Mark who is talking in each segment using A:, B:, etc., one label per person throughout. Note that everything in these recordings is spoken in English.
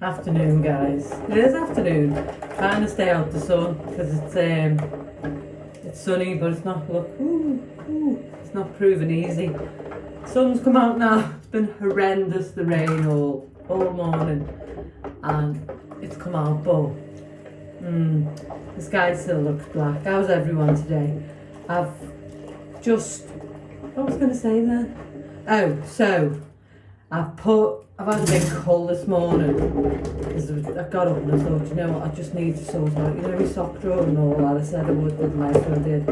A: Afternoon, guys. It is afternoon. Trying to stay out the sun because it's sunny, but it's not. Look, it's not proving easy. Sun's come out now. It's been horrendous. The rain all morning, and it's come out. But the sky still looks black. How's everyone today? I've just. What was I going to say then? Oh, so I've had a big cull this morning because I got up and I thought, you know what, I just need to sort out, my sock drawer and all that. I said I would, didn't I? So I did.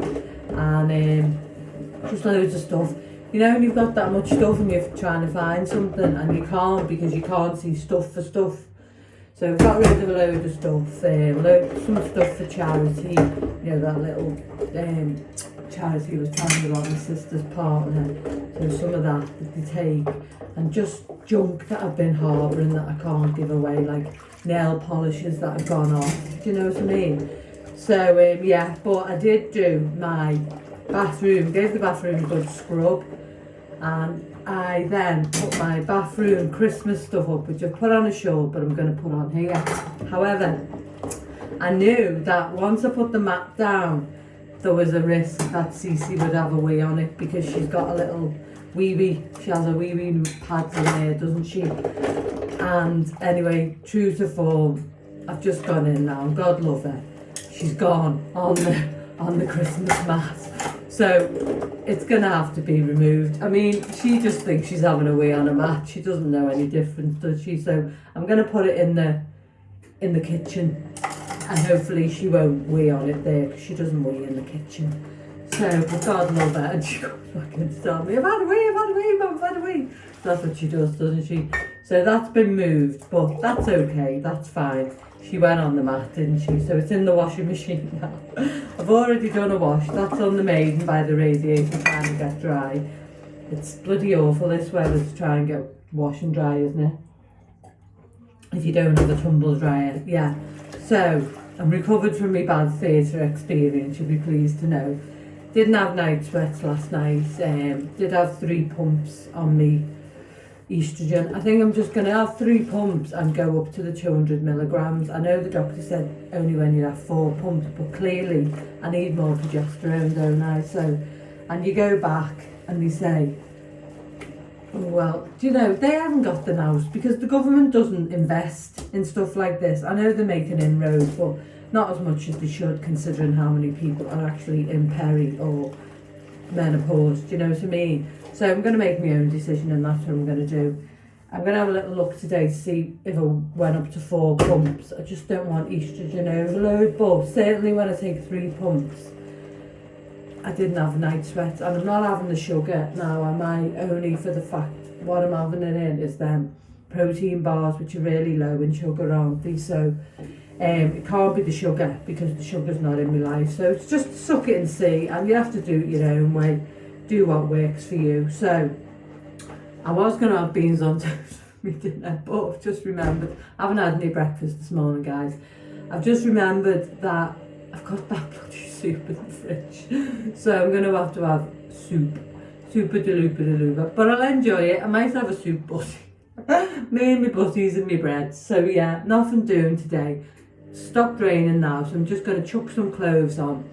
A: And just loads of stuff. When you've got that much stuff and you're trying to find something and you can't because you can't see stuff for stuff. So I've got rid of a load of stuff, some stuff for charity, that little charity was telling me about my sister's partner. So some of that they take, and just junk that I've been harbouring that I can't give away, like nail polishes that have gone off. Do you know what I mean? So but I did do my bathroom, gave the bathroom a good scrub, and I then put my bathroom Christmas stuff up, which I've put on a shawl, but I'm going to put on here. However, I knew that once I put the mat down, there was a risk that Cece would have a wee on it because she's got a little she has a wee pads in there, doesn't she? And anyway, true to form, I've just gone in now, God love her. She's gone on the Christmas mat. So it's gonna have to be removed. I mean, she just thinks she's having a wee on a mat. She doesn't know any difference, does she? So I'm gonna put it in the kitchen, and hopefully she won't wee on it there because she doesn't wee in the kitchen. So, but God love her, and she comes back and tells me, I've had a wee, Mum, I've had a wee. That's what she does, doesn't she? So that's been moved, but that's okay, that's fine. She went on the mat, didn't she? So it's in the washing machine now. I've already done a wash. That's on the maiden by the radiator trying to get dry. It's bloody awful this weather to try and get wash and dry, isn't it? If you don't have a tumble dryer, yeah. So I'm recovered from my bad theatre experience, you'll be pleased to know. Didn't have night sweats last night. Did have 3 pumps on me estrogen. I think I'm just going to have 3 pumps and go up to the 200 milligrams. I know the doctor said only when you have 4 pumps, but clearly I need more progesterone, don't I? So, and you go back and they say, well, they haven't got the nous because the government doesn't invest in stuff like this. I know they're making inroads, but not as much as they should, considering how many people are actually in peri or menopause. Do you know what I mean? So I'm going to make my own decision, and that's what I'm going to do. I'm going to have a little look today to see if I went up to 4 pumps. I just don't want estrogen overload, but certainly when I take 3 pumps, I didn't have night sweats, and I'm not having the sugar now, am I? Only for the fact what I'm having it in is them protein bars, which are really low in sugar, aren't they? So it can't be the sugar because the sugar's not in my life. So it's just suck it and see, and you have to do it your own way. Do what works for you. So I was going to have beans on toast for my dinner, but I've just remembered, I haven't had any breakfast this morning, guys. I've just remembered that I've got that bloody soup in the fridge. So I'm going to have soup. Super de-looper. But I'll enjoy it. I might have a soup butty. Me and my butties and my bread. So yeah, nothing doing today. Stopped raining now, so I'm just going to chuck some clothes on,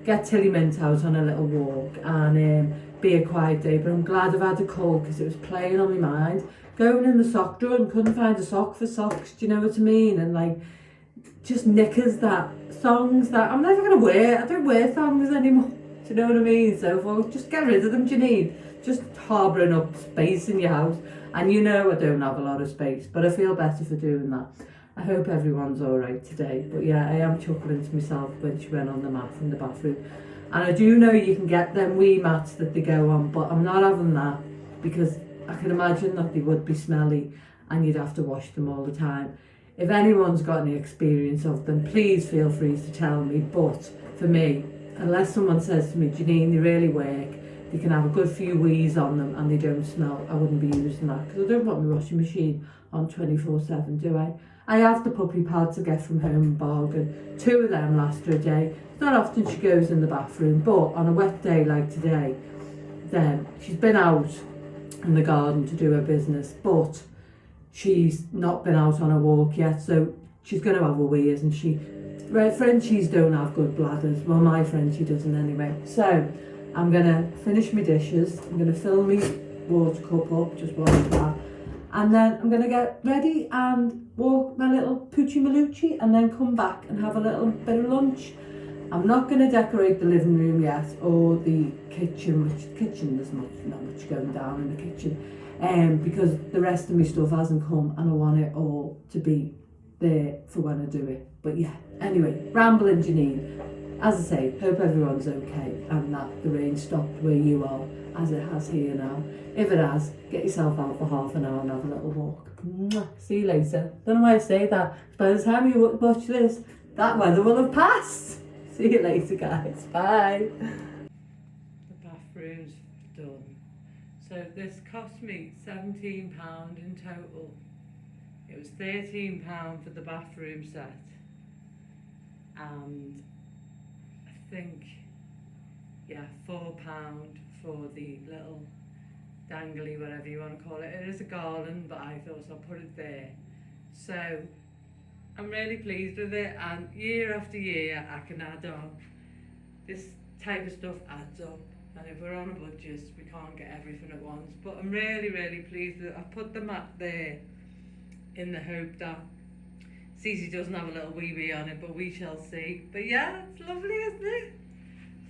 A: get Tilly Mint out on a little walk, and be a quiet day. But I'm glad I've had a call because it was playing on my mind. Going in the sock drawer and couldn't find a sock for socks, do you know what I mean? And like, just knickers thongs that I'm never going to wear. I don't wear thongs anymore, do you know what I mean? So well, just get rid of them, do you need? Just harbouring up space in your house. And I don't have a lot of space, but I feel better for doing that. I hope everyone's alright today. But yeah, I am chuckling to myself when she went on the mat in the bathroom. And I do know you can get them wee mats that they go on, but I'm not having that because I can imagine that they would be smelly and you'd have to wash them all the time. If anyone's got any experience of them, please feel free to tell me. But for me, unless someone says to me, Janine, they really work, you can have a good few wees on them and they don't smell, I wouldn't be using that because I don't want my washing machine on 24/7, do I? I have the puppy pads I get from Home Bargain. 2 of them last her a day. It's not often she goes in the bathroom, but on a wet day like today, then she's been out in the garden to do her business, but she's not been out on a walk yet, so she's going to have a wee, isn't she? Right, Frenchies don't have good bladders. Well, my Frenchie doesn't anyway. So I'm going to finish my dishes. I'm going to fill my water cup up, just wash that. And then I'm going to get ready and walk my little Poochie Malucci and then come back and have a little bit of lunch. I'm not going to decorate the living room yet or the kitchen, which the kitchen, there's not much going down in the kitchen, because the rest of my stuff hasn't come and I want it all to be there for when I do it. But yeah, anyway, rambling Janine. As I say, hope everyone's okay and that the rain stopped where you are, as it has here now. If it has, get yourself out for half an hour and have a little walk. Mwah. See you later. Don't know why I say that. By the time you watch this, that weather will have passed. See you later, guys. Bye. The bathroom's done. So this cost me £17 in total. It was £13 for the bathroom set. And I think, yeah, £4 for the little dangly, whatever you want to call it. It is a garland, but I thought I'll put it there. So I'm really pleased with it, and year after year I can add on. This type of stuff adds up, and if we're on a budget we can't get everything at once, but I'm really pleased with it. I put the mat there in the hope that Cece doesn't have a little wee on it, but we shall see. But yeah, it's lovely, isn't it?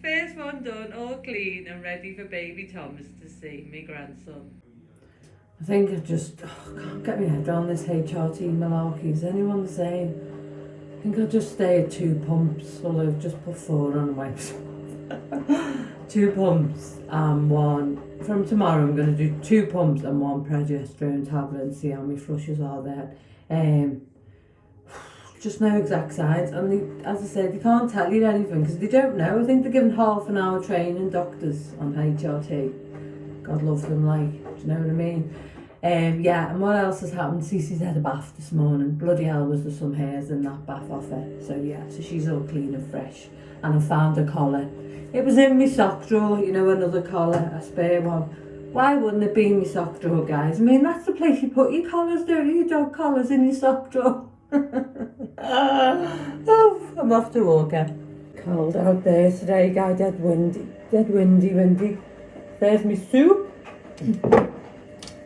A: First one done, all clean and ready for baby Thomas to see, my grandson. I think I just can't get my head around this HRT malarkey. Is anyone the same? I think I'll just stay at 2 pumps, although I've just put 4 on the website. 2 pumps and 1. From tomorrow I'm going to do 2 pumps and 1 progesterone tablet and see how many flushes are there. Just no exact science, and they, as I said, they can't tell you anything because they don't know. I think they're given half an hour training, doctors, on HRT. God love them, like, do you know what I mean? Yeah, and what else has happened? Cece's had a bath this morning. Bloody hell was there some hairs in that bath off her. So yeah, so she's all clean and fresh. And I found a collar. It was in my sock drawer, you know, another collar, a spare one. Why wouldn't it be in my sock drawer, guys? I mean, that's the place you put your collars, don't you? Your dog collars in your sock drawer. Oh, I'm off to Walker. Cold out there today, guys. Dead windy. There's my soup.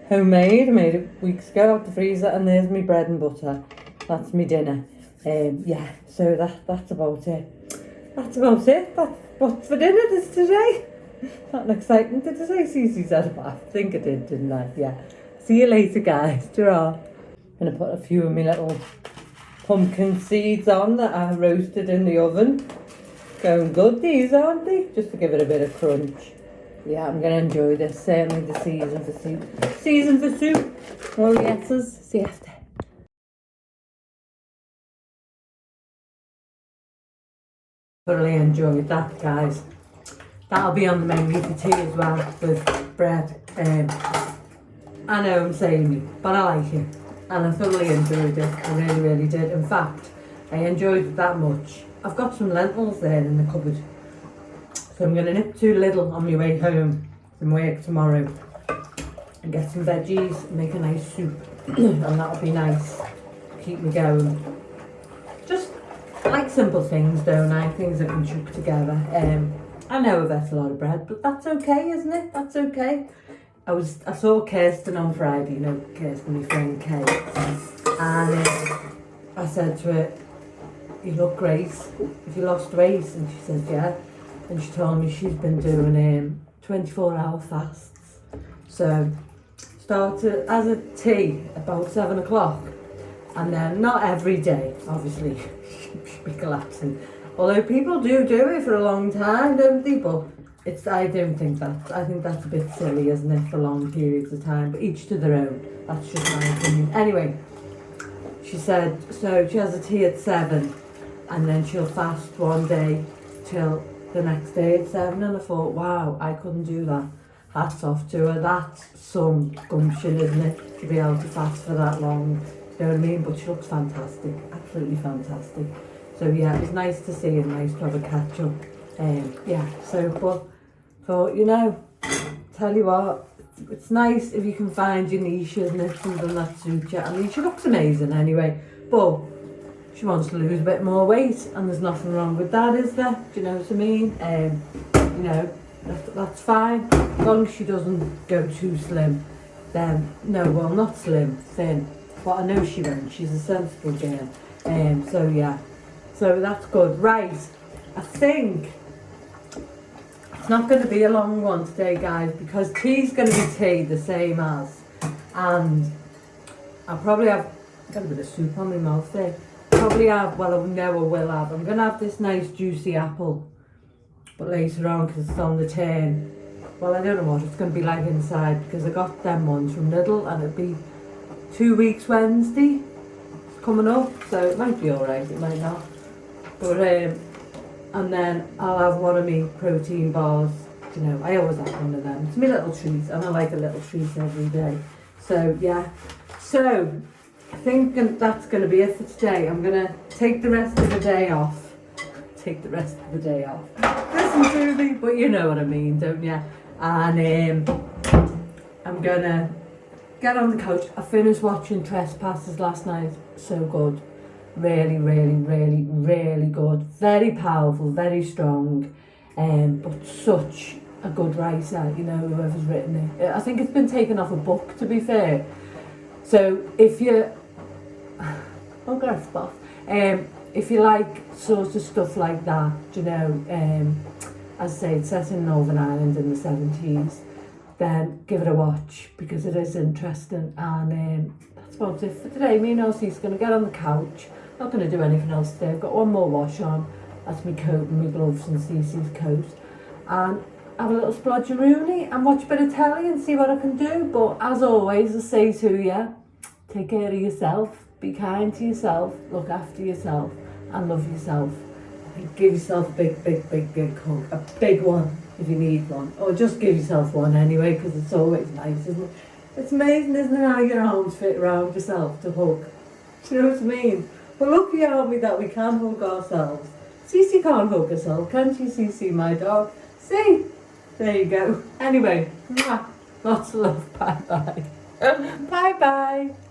A: Homemade. I made it weeks ago out the freezer, and there's my bread and butter. That's my dinner. Yeah. So that's about it. That's what's for dinner this today. Not exciting. Did I say Cece's had a bath? I think I did, didn't I? Yeah. See you later, guys. Ta-ra. I'm gonna put a few of my little pumpkin seeds on that I roasted in the oven. Going good, these, aren't they? Just to give it a bit of crunch. Yeah, I'm going to enjoy this. Certainly the season for soup. Season for soup. Oh, yeses. See you after. Thoroughly enjoyed that, guys. That'll be on the menu for tea as well, with bread. I know I'm saying it, but I like it. And I thoroughly enjoyed it. I really did. In fact, I enjoyed it that much. I've got some lentils there in the cupboard. So I'm going to nip to Lidl on my way home from work tomorrow and get some veggies and make a nice soup. And that'll be nice. Keep me going. Just like simple things, don't I? Things that can chuck together. I know I've ate a lot of bread, but that's okay, isn't it? That's okay. I saw Kirsten on Friday, you know, Kirsten, my friend Kate, and I said to her, "You look great. Have you lost weight?" And she said, "Yeah." And she told me she's been doing 24-hour fasts. So started as a tea about 7 o'clock, and then not every day, obviously. She'd be collapsing. Although people do it for a long time, don't they? But I think that's a bit silly, isn't it, for long periods of time, but each to their own. That's just my opinion. Anyway, she said, so she has a tea at 7, and then she'll fast one day till the next day at 7, and I thought, wow, I couldn't do that. Hats off to her. That's some gumption, isn't it, to be able to fast for that long, you know what I mean? But she looks fantastic, absolutely fantastic. So yeah, it was nice to see her, nice to have a catch up. Yeah, so, but thought, you know, tell you what, it's nice if you can find your niche, isn't it? Something that suits you. I mean, she looks amazing anyway, but she wants to lose a bit more weight, and there's nothing wrong with that, is there? Do you know what I mean? You know, that's fine. As long as she doesn't go too slim, then, no, well, not slim, thin. But I know she won't. She's a sensible girl. So yeah, so that's good. Right, I think it's not going to be a long one today, guys, because tea's going to be tea the same as, and I'll probably have, got a bit of soup on my mouth there. Probably have, well, I know I will have. I'm going to have this nice juicy apple, but later on, because it's on the tin. Well, I don't know what it's going to be like inside, because I got them ones from Lidl, and it'll be 2 weeks Wednesday. It's coming up, so it might be alright, it might not. But, and then I'll have one of me protein bars. You know, I always have one of them. It's my little treat, and I like a little treat every day. So, yeah. So, I think that's going to be it for today. I'm going to take the rest of the day off. Take the rest of the day off. Listen to me, but you know what I mean, don't you? And I'm going to get on the couch. I finished watching Trespassers last night. So good. Really, really, really, really good. Very powerful, very strong. But such a good writer, you know, whoever's written it. I think it's been taken off a book, to be fair. So if you, oh god, spot. If you like sort of stuff like that, you know, as I say, it's set in Northern Ireland in the 70s, then give it a watch, because it is interesting. And that's about it for today. Me and Elsie's going to get on the couch. Not going to do anything else today. I've got one more wash on. That's my coat and my gloves and Cece's coat. And have a little splodgeroonie and watch a bit of telly and see what I can do. But as always, I say to you, take care of yourself, be kind to yourself, look after yourself, and love yourself. And give yourself a big, big, big, big hug. A big one if you need one. Or just give yourself one anyway, because it's always nice, isn't it? It's amazing, isn't it, how your arms fit around yourself to hug. Do you know what I mean? We're lucky, aren't we, that we can hug ourselves. Cece can't hug herself, can't you, Cece, my dog? See? There you go. Anyway, lots of love. Bye-bye. Bye-bye.